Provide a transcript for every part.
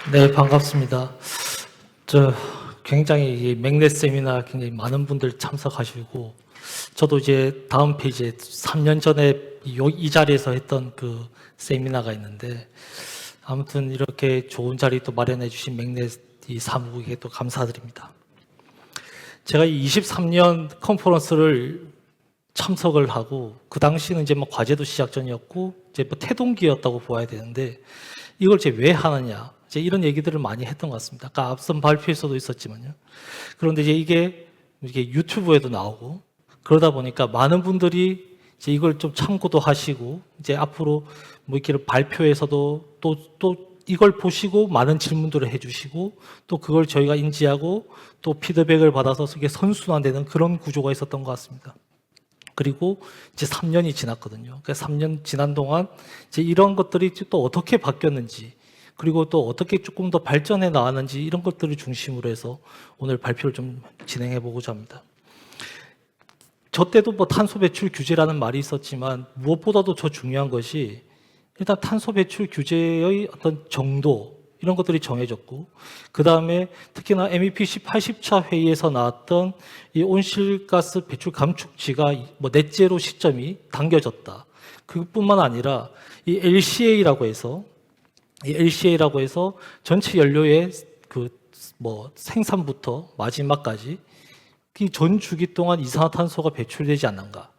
네, 반갑습니다. 저 굉장히 이 맥넷 세미나 굉장히 많은 분들 참석하시고, 저도 이제 다음 페이지에 3년 전에 이 자리에서 했던 그 세미나가 있는데, 아무튼 이렇게 좋은 자리 또 마련해 주신 맥넷 이 사무국에 또 감사드립니다. 제가 이 23년 컨퍼런스를 참석을 하고, 그 당시는 이제 뭐 과제도 시작 전이었고, 이제 뭐 태동기였다고 보아야 되는데, 이걸 이제 왜 하느냐, 이제 이런 얘기들을 많이 했던 것 같습니다. 아까 앞선 발표에서도 있었지만요. 그런데 이제 이게 유튜브에도 나오고, 그러다 보니까 많은 분들이 이제 이걸 좀 참고도 하시고, 이제 앞으로 뭐 이렇게 발표에서도 또 이걸 보시고 많은 질문들을 해주시고, 또 그걸 저희가 인지하고 또 피드백을 받아서 이게 선순환되는 그런 구조가 있었던 것 같습니다. 그리고 이제 3년이 지났거든요. 그러니까 3년 지난 동안 이제 이런 것들이 또 어떻게 바뀌었는지, 그리고 또 어떻게 조금 더 발전해 나왔는지, 이런 것들을 중심으로 해서 오늘 발표를 좀 진행해 보고자 합니다. 저 때도 뭐 탄소 배출 규제라는 말이 있었지만, 무엇보다도 더 중요한 것이 일단 탄소 배출 규제의 어떤 정도, 이런 것들이 정해졌고, 그 다음에 특히나 MEPC 80차 회의에서 나왔던 이 온실가스 배출 감축치가 뭐 넷제로 시점이 당겨졌다. 그것뿐만 아니라 이 LCA라고 해서 전체 연료의 그 뭐 생산부터 마지막까지 전 주기 동안 이산화탄소가 배출되지 않는가,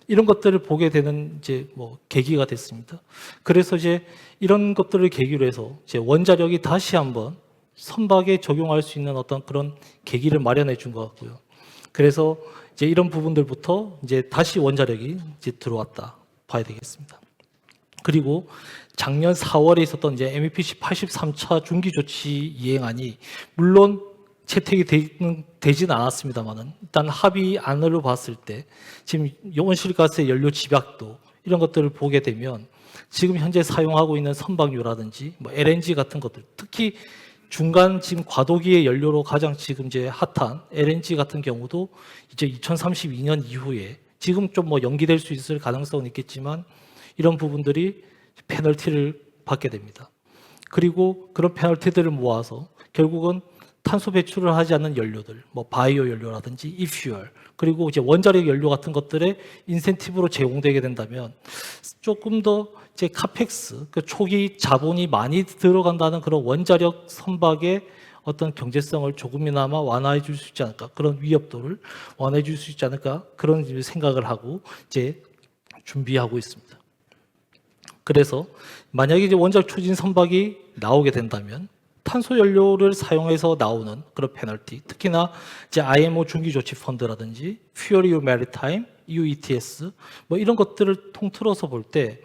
이런 것들을 보게 되는 이제 뭐 계기가 됐습니다. 그래서 이제 이런 것들을 계기로 해서 이제 원자력이 다시 한번 선박에 적용할 수 있는 어떤 그런 계기를 마련해 준 것 같고요. 그래서 이제 이런 부분들부터 이제 다시 원자력이 이제 들어왔다 봐야 되겠습니다. 그리고 작년 4월에 있었던 이제 MEPC 83차 중기조치 이행안이 물론 채택이 되지는 않았습니다만은, 일단 합의안으로 봤을 때 지금 온실가스의 연료 집약도, 이런 것들을 보게 되면 지금 현재 사용하고 있는 선박유라든지 뭐 LNG 같은 것들, 특히 중간 지금 과도기의 연료로 가장 지금 이제 핫한 LNG 같은 경우도 이제 2032년 이후에 지금 좀 뭐 연기될 수 있을 가능성은 있겠지만, 이런 부분들이 페널티를 받게 됩니다. 그리고 그런 페널티들을 모아서 결국은 탄소 배출을 하지 않는 연료들, 뭐 바이오 연료라든지 이퓨얼, 그리고 이제 원자력 연료 같은 것들의 인센티브로 제공되게 된다면 조금 더 이제 카펙스, 그 초기 자본이 많이 들어간다는 그런 원자력 선박의 어떤 경제성을 조금이나마 완화해 줄 수 있지 않을까, 그런 위협도를 완화해 줄 수 있지 않을까, 그런 생각을 하고 이제 준비하고 있습니다. 그래서 만약에 이제 원자력 추진 선박이 나오게 된다면 탄소 연료를 사용해서 나오는 그런 페널티, 특히나 이제 IMO 중기조치 펀드라든지 Fuel EU Maritime, EU ETS 뭐 이런 것들을 통틀어서 볼 때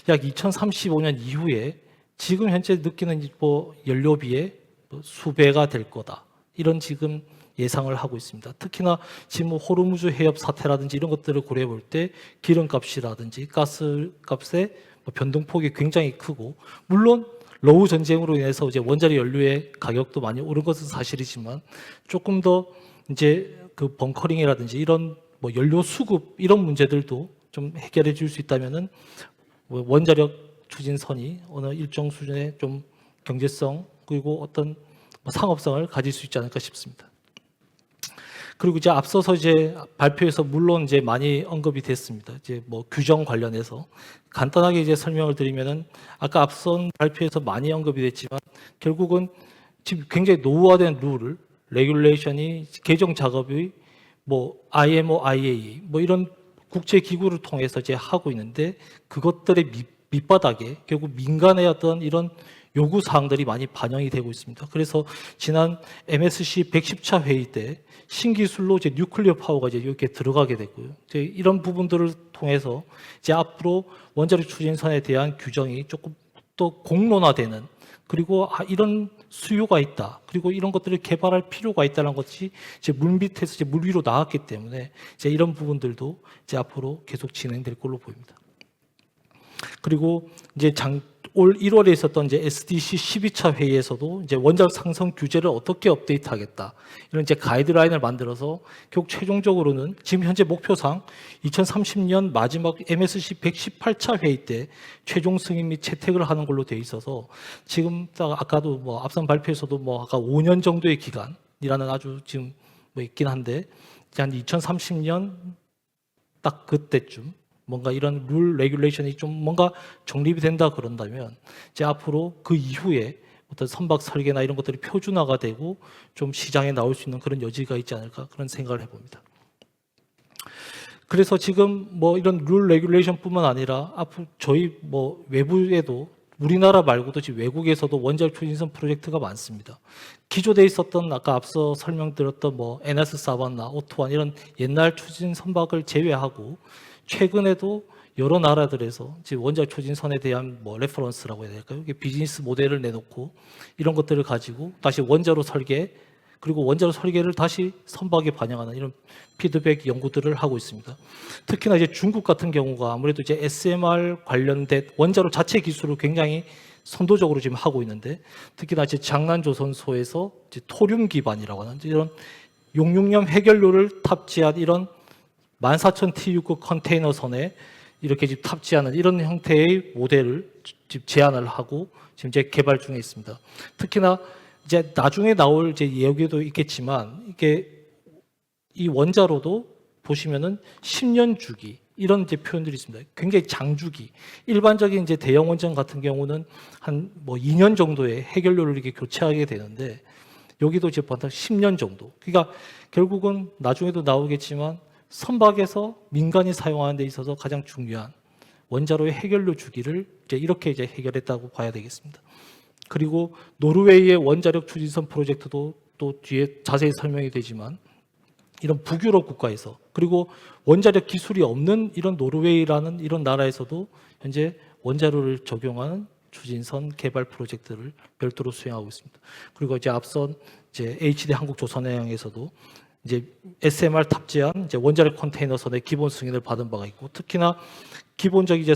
약 2035년 이후에 지금 현재 느끼는 뭐 연료비의 수배가 될 거다, 이런 지금 예상을 하고 있습니다. 특히나 지금 뭐 호르무즈 해협 사태라든지 이런 것들을 고려해 볼 때 기름값이라든지 가스값의 변동폭이 굉장히 크고, 물론 러우 전쟁으로 인해서 이제 원자력 연료의 가격도 많이 오른 것은 사실이지만, 조금 더 이제 그 벙커링이라든지 이런 뭐 연료 수급, 이런 문제들도 좀 해결해 줄 수 있다면은 원자력 추진선이 어느 일정 수준의 좀 경제성, 그리고 어떤 상업성을 가질 수 있지 않을까 싶습니다. 그리고 이제 앞서서 이제 발표에서 물론 이제 많이 언급이 됐습니다. 이제 뭐 규정 관련해서 간단하게 이제 설명을 드리면은, 아까 앞선 발표에서 많이 언급이 됐지만 결국은 지금 굉장히 노후화된 룰을, 레귤레이션이 개정 작업이 뭐 IMO, IAEA 뭐 이런 국제 기구를 통해서 이제 하고 있는데, 그것들의 밑바닥에 결국 민간의 어떤 이런 요구 사항들이 많이 반영이 되고 있습니다. 그래서 지난 MSC 110차 회의 때 신기술로 이제 뉴클리어 파워가 이제 이렇게 들어가게 됐고요. 이제 이런 부분들을 통해서 이제 앞으로 원자력 추진선에 대한 규정이 조금 또 공론화되는, 그리고 이런 수요가 있다, 그리고 이런 것들을 개발할 필요가 있다는 것이 이제 물 밑에서 이제 물 위로 나왔기 때문에 이제 이런 부분들도 이제 앞으로 계속 진행될 걸로 보입니다. 그리고 이제 올 1월에 있었던 이제 SDC 12차 회의에서도 이제 원자력 상선 규제를 어떻게 업데이트하겠다 이런 이제 가이드라인을 만들어서 결국 최종적으로는 지금 현재 목표상 2030년 마지막 MSC 118차 회의 때 최종 승인 및 채택을 하는 걸로 돼 있어서 지금 딱 아까도 뭐 앞선 발표에서도 뭐 아까 5년 정도의 기간이라는 아주 지금 뭐 있긴 한데 한 2030년 딱 그때쯤 뭔가 이런 룰 레귤레이션이 좀 뭔가 정립이 된다 그런다면 이제 앞으로 그 이후에 어떤 선박 설계나 이런 것들이 표준화가 되고 좀 시장에 나올 수 있는 그런 여지가 있지 않을까 그런 생각을 해봅니다. 그래서 지금 뭐 이런 룰 레귤레이션뿐만 아니라 앞으로 저희 뭐 외부에도 우리나라 말고도 지금 외국에서도 원자력 추진선 프로젝트가 많습니다. 기조돼 있었던 아까 앞서 설명드렸던 뭐 NS 사반나, 오토완 이런 옛날 추진 선박을 제외하고 최근에도 여러 나라들에서 지금 원자력 추진선에 대한 뭐 레퍼런스라고 해야 될까요? 비즈니스 모델을 내놓고 이런 것들을 가지고 다시 원자로 설계 그리고 원자로 설계를 다시 선박에 반영하는 이런 피드백 연구들을 하고 있습니다. 특히나 이제 중국 같은 경우가 아무래도 이제 SMR 관련된 원자로 자체 기술을 굉장히 선도적으로 지금 하고 있는데 특히나 이제 장난조선소에서 이제 토륨 기반이라고 하는 이런 용융염 해결료를 탑재한 이런 14,000TU 컨테이너선에 이렇게 지금 탑재하는 이런 형태의 모델을 지금 제안을 하고 지금 이제 개발 중에 있습니다. 특히나 이제 나중에 나올 이제 얘기도 있겠지만 이게 이 원자로도 보시면은 10년 주기 이런 이제 표현들이 있습니다. 굉장히 장주기. 일반적인 이제 대형 원전 같은 경우는 한 뭐 2년 정도의 해결료를 이렇게 교체하게 되는데 여기도 이제 보통 10년 정도. 그러니까 결국은 나중에도 나오겠지만 선박에서 민간이 사용하는 데 있어서 가장 중요한 원자로의 해결료 주기를 이제 이렇게 이제 해결했다고 봐야 되겠습니다. 그리고 노르웨이의 원자력 추진선 프로젝트도 또 뒤에 자세히 설명이 되지만 이런 북유럽 국가에서 그리고 원자력 기술이 없는 이런 노르웨이라는 이런 나라에서도 현재 원자로를 적용하는 추진선 개발 프로젝트를 별도로 수행하고 있습니다. 그리고 이제 앞선 이제 HD 한국조선해양에서도 이제 SMR 탑재한 이제 원자력 컨테이너선의 기본 승인을 받은 바가 있고 특히나 기본적인 이제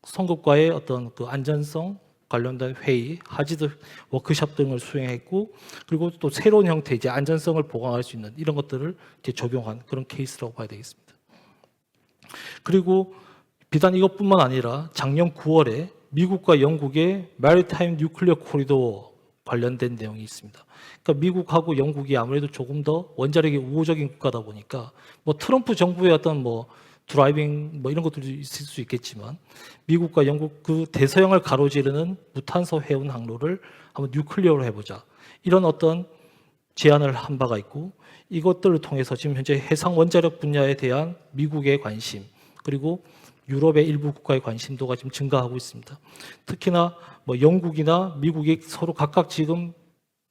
성급과의 어떤 그 안전성 관련된 회의, 하지드 워크숍 등을 수행했고 그리고 또 새로운 형태 이제 안전성을 보강할 수 있는 이런 것들을 이제 적용한 그런 케이스라고 봐야 되겠습니다. 그리고 비단 이것뿐만 아니라 작년 9월에 미국과 영국의 마리타임 뉴클리어 코리도 관련된 내용이 있습니다. 그러니까 미국하고 영국이 아무래도 조금 더 원자력이 우호적인 국가다 보니까 뭐 트럼프 정부의 어떤 뭐 드라이빙 뭐 이런 것들도 있을 수 있겠지만 미국과 영국 그 대서양을 가로지르는 무탄소 해운 항로를 한번 뉴클리어로 해보자 이런 어떤 제안을 한 바가 있고 이것들을 통해서 지금 현재 해상 원자력 분야에 대한 미국의 관심 그리고 유럽의 일부 국가의 관심도가 지금 증가하고 있습니다. 특히나 뭐 영국이나 미국이 서로 각각 지금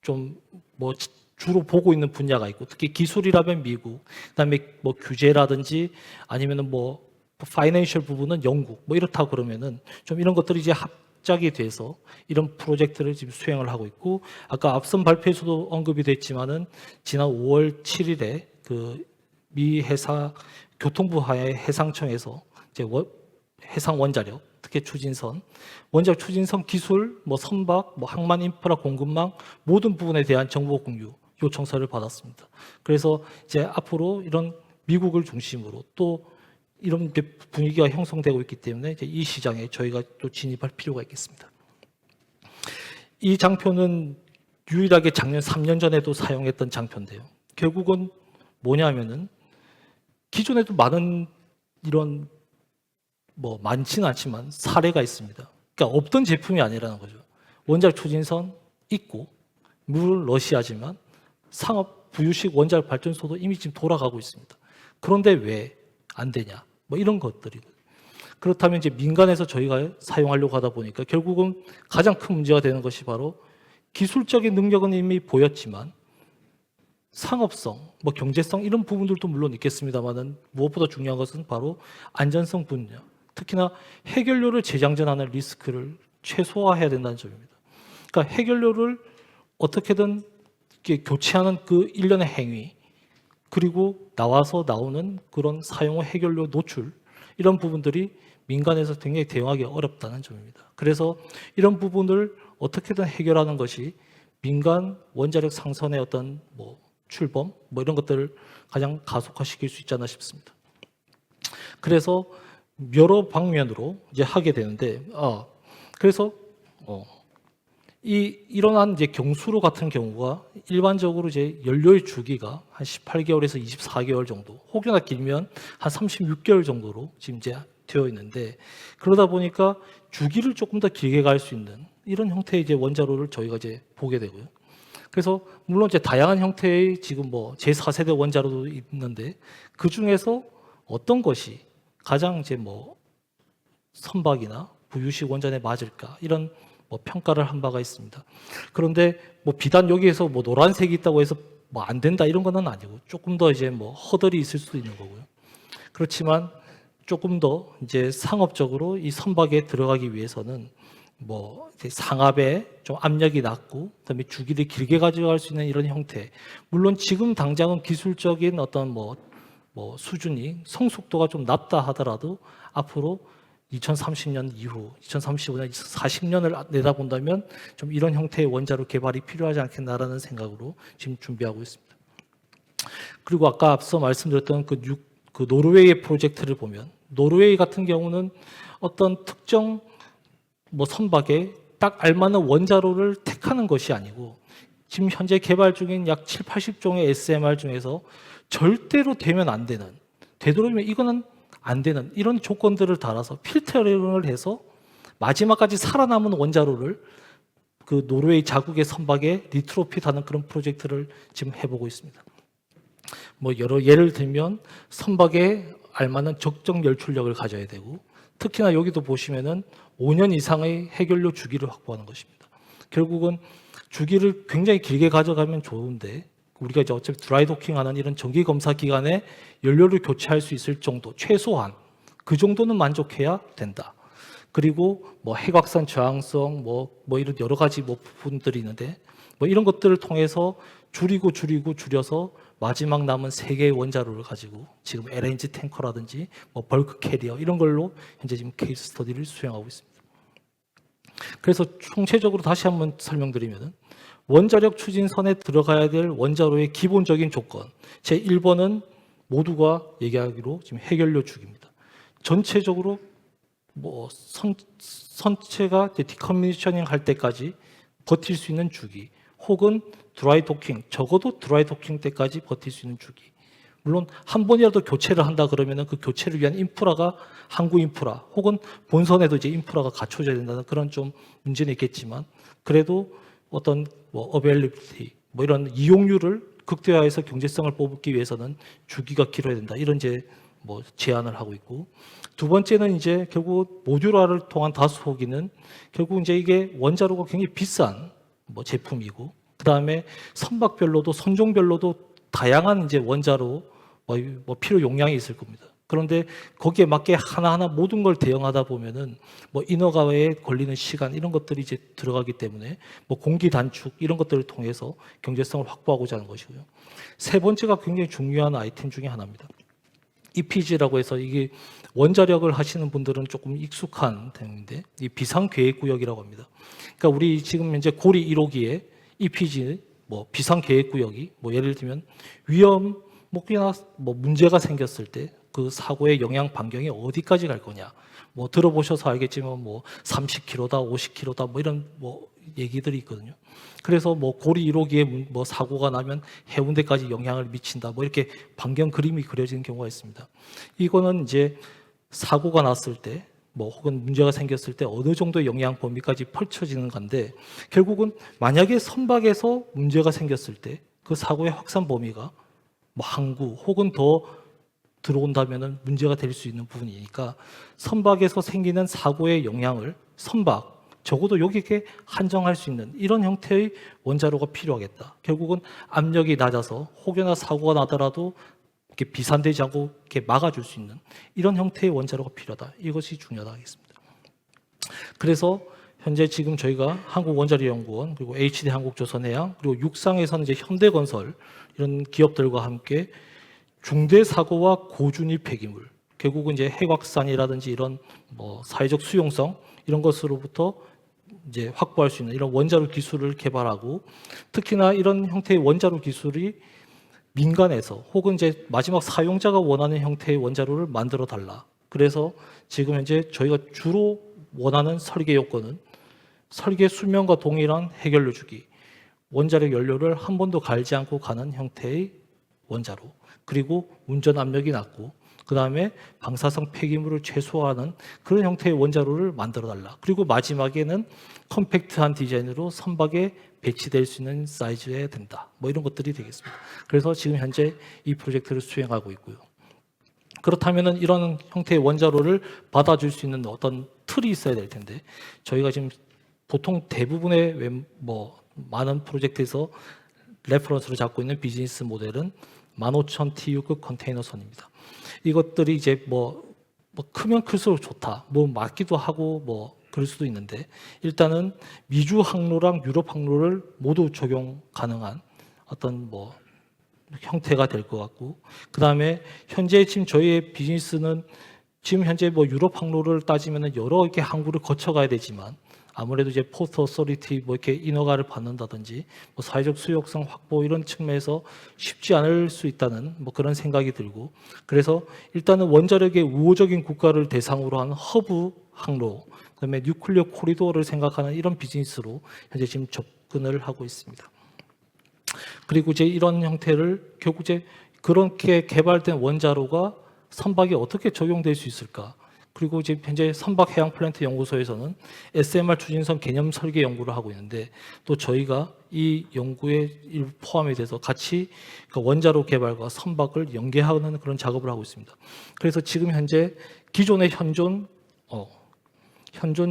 좀 뭐 주로 보고 있는 분야가 있고 특히 기술이라면 미국, 그다음에 뭐 규제라든지 아니면은 뭐 파이낸셜 부분은 영국, 뭐 이렇다 그러면은 좀 이런 것들이 이제 합작이 돼서 이런 프로젝트를 지금 수행을 하고 있고 아까 앞선 발표에서도 언급이 됐지만은 지난 5월 7일에 그 미 해사 교통부 하에 해상청에서 이제 해상 원자력 특히 추진선, 원자력 추진선 기술, 뭐 선박, 뭐 항만 인프라 공급망 모든 부분에 대한 정보 공유 요청서를 받았습니다. 그래서 이제 앞으로 이런 미국을 중심으로 또 이런 분위기가 형성되고 있기 때문에 이제 이 시장에 저희가 또 진입할 필요가 있겠습니다. 이 장표는 유일하게 작년 3년 전에도 사용했던 장표인데요. 결국은 뭐냐면은 기존에도 많은 이런 뭐 많지는 않지만 사례가 있습니다. 그러니까 없던 제품이 아니라는 거죠. 원자력 추진선 있고 물론 러시아지만 상업 부유식 원자력 발전소도 이미 지금 돌아가고 있습니다. 그런데 왜 안 되냐? 뭐 이런 것들이. 그렇다면 이제 민간에서 저희가 사용하려고 하다 보니까 결국은 가장 큰 문제가 되는 것이 바로 기술적인 능력은 이미 보였지만 상업성, 뭐 경제성 이런 부분들도 물론 있겠습니다만은 무엇보다 중요한 것은 바로 안전성 분야. 특히나 해결료를 재장전하는 리스크를 최소화해야 된다는 점입니다. 그러니까 해결료를 어떻게든 이렇게 교체하는 그 일련의 행위 그리고 나와서 나오는 그런 사용 후 해결료 노출 이런 부분들이 민간에서 굉장히 대응하기 어렵다는 점입니다. 그래서 이런 부분을 어떻게든 해결하는 것이 민간 원자력 상선의 어떤 출범 이런 것들을 가장 가속화시킬 수 있지 않나 싶습니다. 그래서 여러 방면으로 이제 하게 되는데, 그래서 일어난 이제 경수로 같은 경우가 일반적으로 이제 연료의 주기가 한 18개월에서 24개월 정도, 혹여나 길면 한 36개월 정도로 지금 이제 되어 있는데, 그러다 보니까 주기를 조금 더 길게 갈 수 있는 이런 형태의 이제 원자로를 저희가 이제 보게 되고요. 그래서 물론 이제 다양한 형태의 지금 제4세대 원자로도 있는데, 그 중에서 어떤 것이 가장 이제 선박이나 부유식 원전에 맞을까, 이런 평가를 한 바가 있습니다. 그런데 비단 여기에서 노란색이 있다고 해서 안 된다 이런 건 아니고, 조금 더 이제 허들이 있을 수도 있는 거고요. 그렇지만 조금 더 이제 상업적으로 이 선박에 들어가기 위해서는 상압에 좀 압력이 낮고, 그다음에 주기를 길게 가져갈 수 있는 이런 형태. 물론 지금 당장은 기술적인 어떤 수준이 성숙도가 좀 낮다 하더라도 앞으로 2030년 이후, 2035년, 2040년을 내다본다면 좀 이런 형태의 원자로 개발이 필요하지 않겠나라는 생각으로 지금 준비하고 있습니다. 그리고 아까 앞서 말씀드렸던 그 노르웨이의 프로젝트를 보면, 노르웨이 같은 경우는 어떤 특정 선박에 딱 알맞는 원자로를 택하는 것이 아니고, 지금 현재 개발 중인 약 7, 80종의 SMR 중에서 절대로 되면 안 되는, 되도록이면 이거는 안 되는 이런 조건들을 달아서 필터링을 해서 마지막까지 살아남은 원자로를 그 노르웨이 자국의 선박에 리트로핏하는 그런 프로젝트를 지금 해보고 있습니다. 여러 예를 들면 선박에 알맞는 적정 열출력을 가져야 되고, 특히나 여기도 보시면은 5년 이상의 해결료 주기를 확보하는 것입니다. 결국은 주기를 굉장히 길게 가져가면 좋은데, 우리가 이제 어차피 드라이 도킹하는 이런 정기 검사 기간에 연료를 교체할 수 있을 정도, 최소한 그 정도는 만족해야 된다. 그리고 핵확산 저항성 이런 여러 가지 부분들이 있는데, 이런 것들을 통해서 줄여서 마지막 남은 3개의 원자로를 가지고 지금 LNG 탱커라든지 벌크 캐리어 이런 걸로 현재 지금 케이스 스터디를 수행하고 있습니다. 그래서 총체적으로 다시 한번 설명드리면, 원자력 추진선에 들어가야 될 원자로의 기본적인 조건, 제1번은 모두가 얘기하기로 지금 해결료 주기입니다. 전체적으로 선체가 디커미셔닝 할 때까지 버틸 수 있는 주기, 혹은 드라이 도킹, 적어도 드라이 도킹 때까지 버틸 수 있는 주기. 물론 한 번이라도 교체를 한다 그러면은 그 교체를 위한 인프라가 항구 인프라, 혹은 본선에도 이제 인프라가 갖춰져야 된다는 그런 좀 문제는 있겠지만, 그래도 어떤 어벨리비티 이런 이용률을 극대화해서 경제성을 뽑기 위해서는 주기가 길어야 된다, 이런 이제 제안을 하고 있고, 두 번째는 이제 결국 모듈화를 통한 다수호기는 결국 이제 이게 원자로가 굉장히 비싼 제품이고, 그 다음에 선박별로도 선종별로도 다양한 이제 원자로 필요 용량이 있을 겁니다. 그런데 거기에 맞게 하나하나 모든 걸 대응하다 보면은 인허가에 걸리는 시간 이런 것들이 이제 들어가기 때문에 공기 단축 이런 것들을 통해서 경제성을 확보하고자 하는 것이고요. 세 번째가 굉장히 중요한 아이템 중에 하나입니다. EPG라고 해서 이게 원자력을 하시는 분들은 조금 익숙한 내용인데, 이 비상계획구역이라고 합니다. 그러니까 우리 지금 현재 고리 1호기에 EPG 비상계획구역이 예를 들면 위험 목이나 문제가 생겼을 때 그 사고의 영향 반경이 어디까지 갈 거냐, 들어보셔서 알겠지만 30km다 50km다 이런 얘기들이 있거든요. 그래서 고리 1호기에 사고가 나면 해운대까지 영향을 미친다 이렇게 반경 그림이 그려지는 경우가 있습니다. 이거는 이제 사고가 났을 때 혹은 문제가 생겼을 때 어느 정도의 영향 범위까지 펼쳐지는 건데, 결국은 만약에 선박에서 문제가 생겼을 때 그 사고의 확산 범위가 항구 혹은 더 들어온다면 문제가 될 수 있는 부분이니까, 선박에서 생기는 사고의 영향을 적어도 여기에 한정할 수 있는 이런 형태의 원자로가 필요하겠다. 결국은 압력이 낮아서 혹여나 사고가 나더라도 이렇게 비산되지 않고 이렇게 막아줄 수 있는 이런 형태의 원자로가 필요하다. 이것이 중요하다 하겠습니다. 그래서 현재 지금 저희가 한국원자력연구원, 그리고 HD 한국조선해양, 그리고 육상에서는 이제 현대건설 이런 기업들과 함께 중대 사고와 고준위 폐기물, 결국은 이제 핵확산이라든지 이런 뭐 사회적 수용성 이런 것으로부터 이제 확보할 수 있는 이런 원자로 기술을 개발하고, 특히나 이런 형태의 원자로 기술이 민간에서 혹은 이제 마지막 사용자가 원하는 형태의 원자로를 만들어 달라. 그래서 지금 현재 저희가 주로 원하는 설계 요건은 설계 수명과 동일한 해결료 주기, 원자력 연료를 한 번도 갈지 않고 가는 형태의 원자로, 그리고 운전 압력이 낮고 그 다음에 방사성 폐기물을 최소화하는 그런 형태의 원자로를 만들어 달라. 그리고 마지막에는 컴팩트한 디자인으로 선박에 배치될 수 있는 사이즈여야 된다. 뭐 이런 것들이 되겠습니다. 그래서 지금 현재 이 프로젝트를 수행하고 있고요. 그렇다면은 이런 형태의 원자로를 받아줄 수 있는 어떤 틀이 있어야 될 텐데, 저희가 지금 보통 대부분의 뭐 많은 프로젝트에서 레퍼런스로 잡고 있는 비즈니스 모델은 15,000 TU급 컨테이너선입니다. 이것들이 이제 뭐 크면 클수록 좋다, 뭐 맞기도 하고 뭐 그럴 수도 있는데, 일단은 미주 항로랑 유럽 항로를 모두 적용 가능한 어떤 뭐 형태가 될 것 같고, 그 다음에 현재 지금 저희의 비즈니스는 지금 현재 뭐 유럽 항로를 따지면은 여러 개 항구를 거쳐가야 되지만, 아무래도 이제 포스트 어서리티 뭐 이렇게 인허가를 받는다든지 뭐 사회적 수용성 확보 이런 측면에서 쉽지 않을 수 있다는 뭐 그런 생각이 들고, 그래서 일단은 원자력의 우호적인 국가를 대상으로 한 허브 항로, 그다음에 뉴클리어 코리도어를 생각하는 이런 비즈니스로 현재 지금 접근을 하고 있습니다. 그리고 이제 이런 형태를 결국 이제 그렇게 개발된 원자로가 선박에 어떻게 적용될 수 있을까? 그리고 지금 현재 선박 해양 플랜트 연구소에서는 SMR 추진선 개념 설계 연구를 하고 있는데, 또 저희가 이 연구에 포함이 돼서 같이 원자로 개발과 선박을 연계하는 그런 작업을 하고 있습니다. 그래서 지금 현재 기존의 현존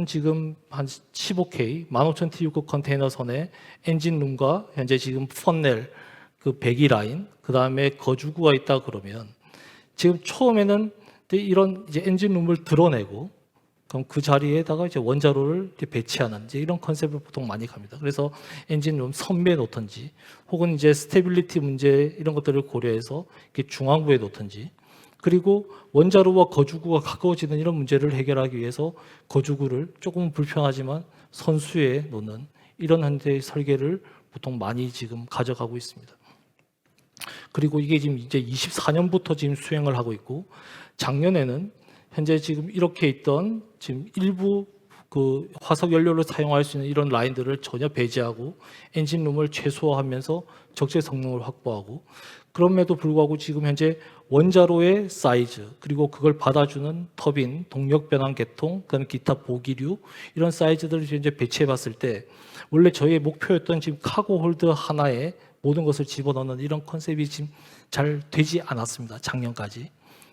지금 한 15K 15,000 TU급 컨테이너선의 엔진룸과 현재 지금 펀넬 그 배기 라인, 그 다음에 거주구가 있다 그러면, 지금 처음에는 이런 이제 엔진룸을 드러내고 그럼 그 자리에다가 이제 원자로를 이렇게 배치하는 이제 이런 컨셉을 보통 많이 갑니다. 그래서 엔진룸 선매에 놓든지, 혹은 이제 스테빌리티 문제 이런 것들을 고려해서 이렇게 중앙부에 놓든지, 그리고 원자로와 거주구가 가까워지는 이런 문제를 해결하기 위해서 거주구를 조금 불편하지만 선수에 놓는 이런 형태의 설계를 보통 많이 지금 가져가고 있습니다. 그리고 이게 지금 이제 24년부터 지금 수행을 하고 있고, 작년에는 현재 지금 이렇게 있던 지금 일부 그 화석 연료를 사용할 수 있는 이런 라인들을 전혀 배제하고 엔진룸을 최소화하면서 적재 성능을 확보하고, 그럼에도 불구하고 지금 현재 원자로의 사이즈, 그리고 그걸 받아주는 터빈, 동력 변환 계통, 그다음에 기타 보기류 이런 사이즈들을 이제 배치해 봤을 때, 원래 저희의 목표였던 지금 카고 홀드 하나에 모든 것을 집어넣는 이런 컨셉이 지금 잘 되지 않았습니다, 작년까지.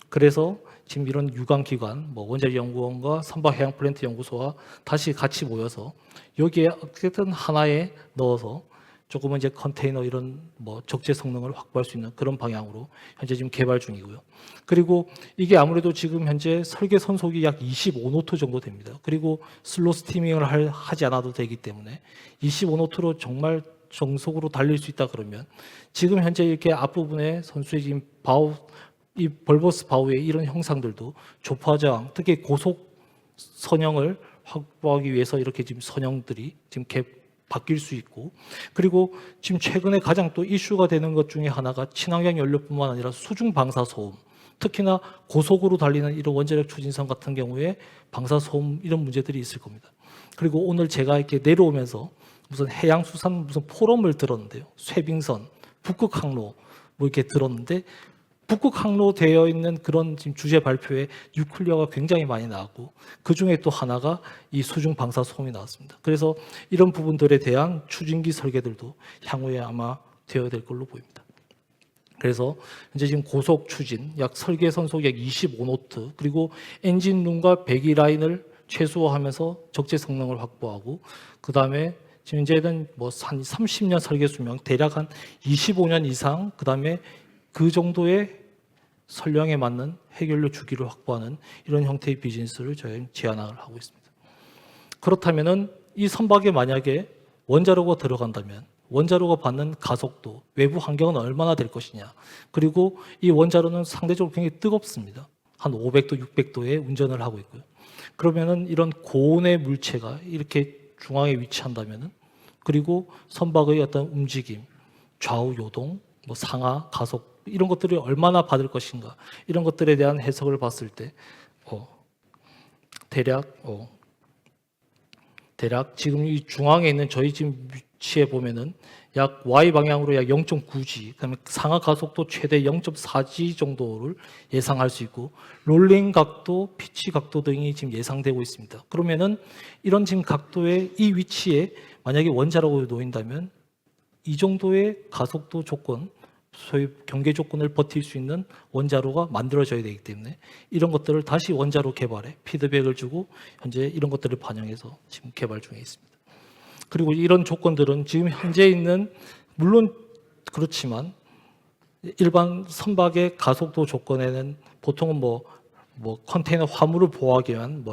그래서 지금 이런 유관기관, 뭐 원자력연구원과 선박해양플랜트 연구소와 다시 같이 모여서 여기에 어쨌든 하나에 넣어서 조금은 이제 컨테이너 이런 뭐 적재 성능을 확보할 수 있는 그런 방향으로 현재 지금 개발 중이고요. 그리고 이게 아무래도 지금 현재 설계 선속이 약 25노트 정도 됩니다. 그리고 슬로 스티밍을 하지 않아도 되기 때문에 25노트로 정말 정속으로 달릴 수 있다 그러면, 지금 현재 이렇게 앞부분에 선수의 지금 바우, 이 벌버스 바우의 이런 형상들도 조파저항, 특히 고속 선형을 확보하기 위해서 이렇게 지금 선형들이 지금 바뀔 수 있고, 그리고 지금 최근에 가장 또 이슈가 되는 것 중에 하나가 친환경 연료뿐만 아니라 수중 방사 소음, 특히나 고속으로 달리는 이런 원자력 추진선 같은 경우에 방사 소음 이런 문제들이 있을 겁니다. 그리고 오늘 제가 이렇게 내려오면서 무슨 해양수산 무슨 포럼을 들었는데요, 쇠빙선, 북극 항로 뭐 이렇게 들었는데, 북극 항로 되어 있는 그런 지금 주제 발표에 뉴클리어가 굉장히 많이 나왔고, 그 중에 또 하나가 이 수중 방사 소음이 나왔습니다. 그래서 이런 부분들에 대한 추진기 설계들도 향후에 아마 되어야 될 걸로 보입니다. 그래서 현재 지금 고속 추진, 약 설계 선속 약 25노트, 그리고 엔진룸과 배기 라인을 최소화하면서 적재 성능을 확보하고, 그 다음에 지금 현재는 뭐 한 30년 설계 수명, 대략 한 25년 이상, 그 다음에 그 정도의 설량에 맞는 해결료 주기를 확보하는 이런 형태의 비즈니스를 저희는 제안을 하고 있습니다. 그렇다면은 이 선박에 만약에 원자로가 들어간다면 원자로가 받는 가속도, 외부 환경은 얼마나 될 것이냐, 그리고 이 원자로는 상대적으로 굉장히 뜨겁습니다. 한 500도, 600도에 운전을 하고 있고요. 그러면은 이런 고온의 물체가 이렇게 중앙에 위치한다면은, 그리고 선박의 어떤 움직임, 좌우 요동, 뭐 상하, 가속 이런 것들이 얼마나 받을 것인가, 이런 것들에 대한 해석을 봤을 때 대략 지금 이 중앙에 있는 저희 지금 위치에 보면은 약 Y 방향으로 약 0.9G, 그다음에 상하 가속도 최대 0.4G 정도를 예상할 수 있고, 롤링 각도, 피치 각도 등이 지금 예상되고 있습니다. 그러면은 이런 지금 각도의 이 위치에 만약에 원자로가 놓인다면 이 정도의 가속도 조건, 소위 경계 조건을 버틸 수 있는 원자로가 만들어져야 되기 때문에 이런 것들을 다시 원자로 개발에 피드백을 주고 현재 이런 것들을 반영해서 지금 개발 중에 있습니다. 그리고 이런 조건들은 지금 현재 있는, 물론 그렇지만 일반 선박의 가속도 조건에는 보통은 뭐 컨테이너 화물을 보호하기 위한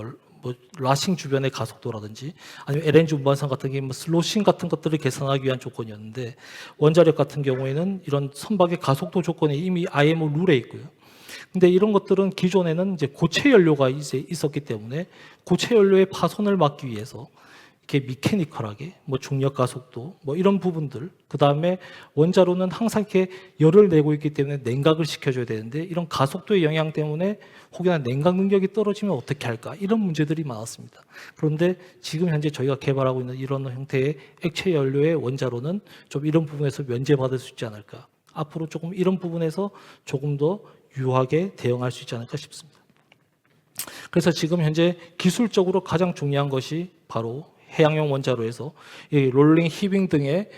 라싱 주변의 가속도라든지 아니면 LNG 운반선 같은 게 슬로싱 같은 것들을 계산하기 위한 조건이었는데, 원자력 같은 경우에는 이런 선박의 가속도 조건이 이미 IMO 룰에 있고요. 근데 이런 것들은 기존에는 이제 고체 연료가 이제 있었기 때문에 고체 연료의 파손을 막기 위해서 이렇게 미케니컬하게 중력 가속도 이런 부분들, 그 다음에 원자로는 항상 이렇게 열을 내고 있기 때문에 냉각을 시켜줘야 되는데 이런 가속도의 영향 때문에 혹여나 냉각 능력이 떨어지면 어떻게 할까, 이런 문제들이 많았습니다. 그런데 지금 현재 저희가 개발하고 있는 이런 형태의 액체 연료의 원자로는 좀 이런 부분에서 면제받을 수 있지 않을까, 앞으로 조금 이런 부분에서 조금 더 유하게 대응할 수 있지 않을까 싶습니다. 그래서 지금 현재 기술적으로 가장 중요한 것이 바로 해양용 원자로에서 이 롤링, 히빙 등의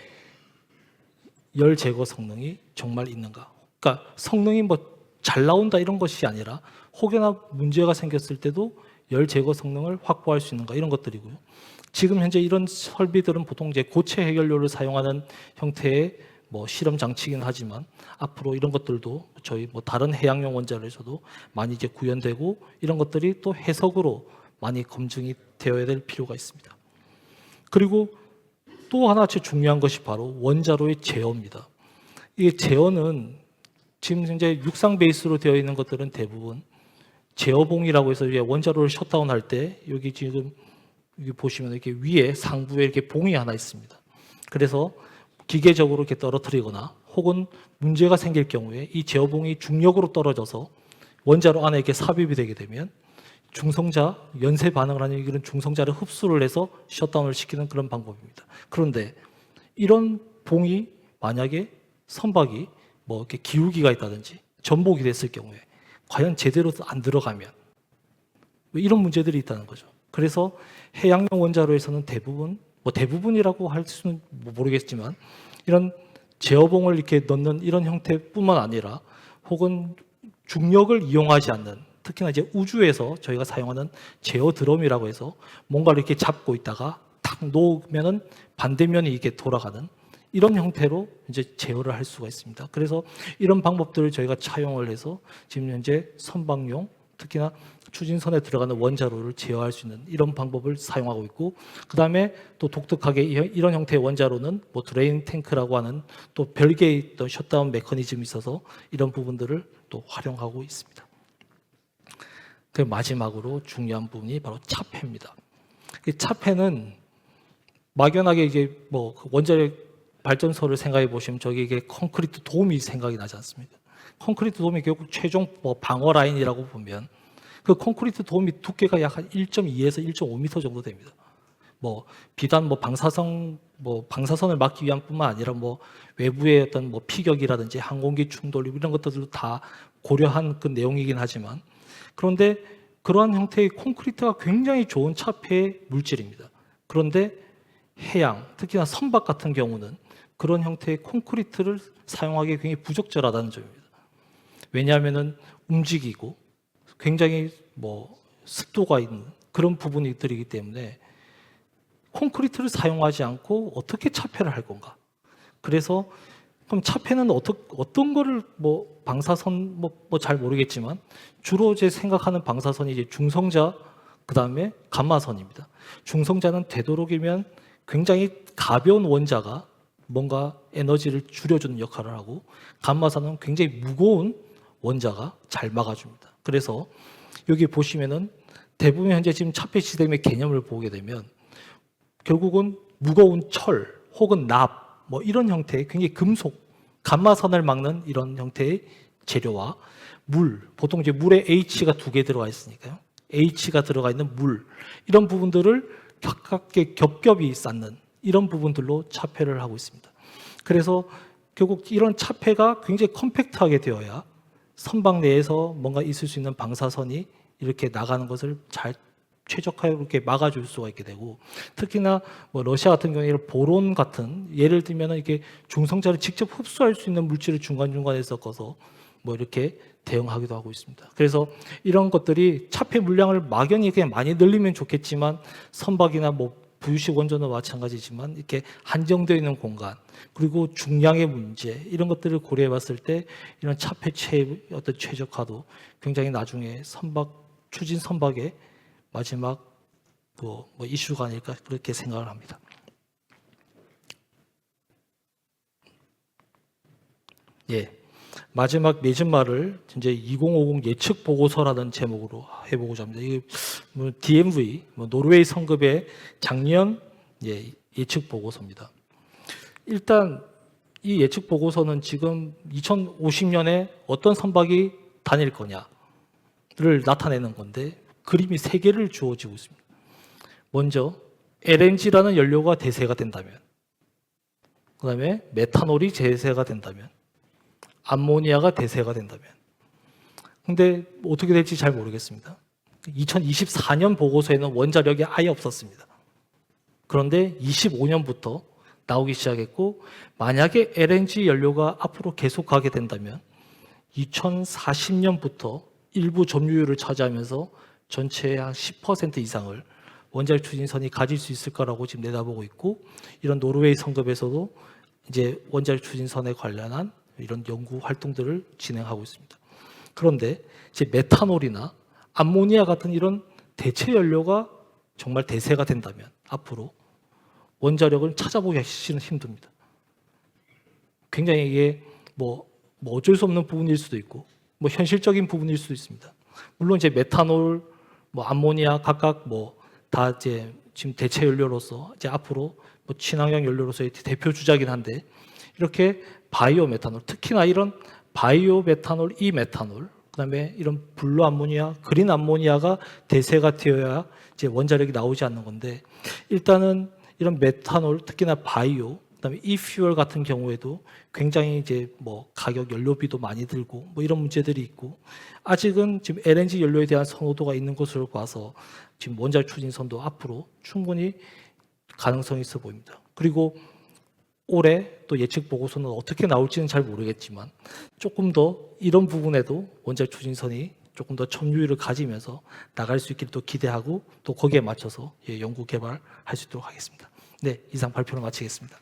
열 제거 성능이 정말 있는가. 그러니까 성능이 잘 나온다 이런 것이 아니라 혹여나 문제가 생겼을 때도 열 제거 성능을 확보할 수 있는가, 이런 것들이고요. 지금 현재 이런 설비들은 보통 이제 고체 해결료를 사용하는 형태의 실험 장치이긴 하지만 앞으로 이런 것들도 저희 다른 해양용 원자로에서도 많이 이제 구현되고 이런 것들이 또 해석으로 많이 검증이 되어야 될 필요가 있습니다. 그리고 또 하나 중요한 것이 바로 원자로의 제어입니다. 이 제어는 지금 현재 육상 베이스로 되어 있는 것들은 대부분 제어봉이라고 해서 원자로를 셧다운할 때 여기 지금 여기 보시면 이렇게 위에 상부에 이렇게 봉이 하나 있습니다. 그래서 기계적으로 이렇게 떨어뜨리거나 혹은 문제가 생길 경우에 이 제어봉이 중력으로 떨어져서 원자로 안에 이렇게 삽입이 되게 되면 중성자, 연쇄 반응을 하는 이런 중성자를 흡수를 해서 셧다운을 시키는 그런 방법입니다. 그런데 이런 봉이 만약에 선박이 이렇게 기울기가 있다든지 전복이 됐을 경우에 과연 제대로 안 들어가면 이런 문제들이 있다는 거죠. 그래서 해양용 원자로에서는 대부분이라고 할 수는 모르겠지만 이런 제어봉을 이렇게 넣는 이런 형태뿐만 아니라 혹은 중력을 이용하지 않는, 특히나 이제 우주에서 저희가 사용하는 제어 드럼이라고 해서 뭔가를 이렇게 잡고 있다가 탁 놓으면은 반대면이 이렇게 돌아가는 이런 형태로 이제 제어를 할 수가 있습니다. 그래서 이런 방법들을 저희가 차용을 해서 지금 현재 선박용, 특히나 추진선에 들어가는 원자로를 제어할 수 있는 이런 방법을 사용하고 있고, 그 다음에 또 독특하게 이런 형태의 원자로는 드레인 탱크라고 하는 또 별개의 어떤 셧다운 메커니즘이 있어서 이런 부분들을 또 활용하고 있습니다. 그 마지막으로 중요한 부분이 바로 차폐입니다. 차폐는 막연하게 이게 원자력 발전소를 생각해 보시면 저기 이게 콘크리트 돔이 생각이 나지 않습니까? 콘크리트 돔이 결국 최종 방어 라인이라고 보면 그 콘크리트 돔이 두께가 약 한 1.2에서 1.5m 정도 됩니다. 비단 방사선을 막기 위한 뿐만 아니라 외부의 어떤 피격이라든지 항공기 충돌 이런 것들도 다 고려한 그 내용이긴 하지만, 그런데 그러한 형태의 콘크리트가 굉장히 좋은 차폐 물질입니다. 그런데 해양, 특히나 선박 같은 경우는 그런 형태의 콘크리트를 사용하기 굉장히 부적절하다는 점입니다. 왜냐하면 움직이고 굉장히 습도가 있는 그런 부분들이기 때문에 콘크리트를 사용하지 않고 어떻게 차폐를 할 건가? 그래서 그럼 차폐는 어떤 거를 방사선 잘 모르겠지만 주로 제 생각하는 방사선이 이제 중성자, 그 다음에 감마선입니다. 중성자는 되도록이면 굉장히 가벼운 원자가 뭔가 에너지를 줄여주는 역할을 하고, 감마선은 굉장히 무거운 원자가 잘 막아줍니다. 그래서 여기 보시면은 대부분 현재 지금 차폐 시스템의 개념을 보게 되면 결국은 무거운 철 혹은 납 뭐 이런 형태의 굉장히 금속, 감마선을 막는 이런 형태의 재료와 물, 보통 이제 물에 H가 2개 들어가 있으니까요. H가 들어가 있는 물 이런 부분들을 가깝게 겹겹이 쌓는 이런 부분들로 차폐를 하고 있습니다. 그래서 결국 이런 차폐가 굉장히 컴팩트하게 되어야 선박 내에서 뭔가 있을 수 있는 방사선이 이렇게 나가는 것을 잘 최적화하게 막아줄 수가 있게 되고, 특히나 뭐 러시아 같은 경우에 보론 같은 예를 들면 이게 중성자를 직접 흡수할 수 있는 물질을 중간중간에 섞어서 뭐 이렇게 대응하기도 하고 있습니다. 그래서 이런 것들이 차폐 물량을 막연히 그냥 많이 늘리면 좋겠지만 선박이나 뭐 부유식 원전도 마찬가지지만 이렇게 한정되어 있는 공간 그리고 중량의 문제 이런 것들을 고려해 봤을 때 이런 차폐체의 어떤 최적화도 굉장히 나중에 추진 선박의 마지막 뭐 이슈가 아닐까 그렇게 생각을 합니다. 예. 마지막 내집말을 이제 2050 예측 보고서라는 제목으로 해보고자 합니다. 이게 뭐 DMV, 노르웨이 성급의 작년 예측 보고서입니다. 일단 이 예측 보고서는 지금 2050년에 어떤 선박이 다닐 거냐를 나타내는 건데 그림이 3개를 주어지고 있습니다. 먼저 LNG라는 연료가 대세가 된다면, 그 다음에 메탄올이 대세가 된다면, 암모니아가 대세가 된다면. 근데 어떻게 될지 잘 모르겠습니다. 2024년 보고서에는 원자력이 아예 없었습니다. 그런데 25년부터 나오기 시작했고, 만약에 LNG 연료가 앞으로 계속 가게 된다면 2040년부터 일부 점유율을 차지하면서 전체의 한 10% 이상을 원자력 추진선이 가질 수 있을 거라고 지금 내다보고 있고, 이런 노르웨이 성급에서도 이제 원자력 추진선에 관련한 이런 연구 활동들을 진행하고 있습니다. 그런데 이제 메탄올이나 암모니아 같은 이런 대체 연료가 정말 대세가 된다면 앞으로 원자력을 찾아보기 사실은 힘듭니다. 굉장히 이게 뭐 어쩔 수 없는 부분일 수도 있고 뭐 현실적인 부분일 수도 있습니다. 물론 이제 메탄올, 암모니아 각각 다 이제 지금 대체 연료로서 이제 앞으로 친환경 연료로서의 대표 주자긴 한데, 이렇게 바이오 메탄올, 특히나 이런 바이오 메탄올, 이 메탄올, 그다음에 이런 블루 암모니아, 그린 암모니아가 대세가 되어야 이제 원자력이 나오지 않는 건데, 일단은 이런 메탄올, 특히나 바이오, 그다음에 이 퓨얼 같은 경우에도 굉장히 이제 가격 연료비도 많이 들고 이런 문제들이 있고, 아직은 지금 LNG 연료에 대한 선호도가 있는 것으로 봐서 지금 원자력 추진선도 앞으로 충분히 가능성이 있어 보입니다. 그리고 올해 또 예측 보고서는 어떻게 나올지는 잘 모르겠지만 조금 더 이런 부분에도 원자력 추진선이 조금 더 점유율을 가지면서 나갈 수 있기를 또 기대하고 또 거기에 맞춰서 연구 개발할 수 있도록 하겠습니다. 네, 이상 발표를 마치겠습니다.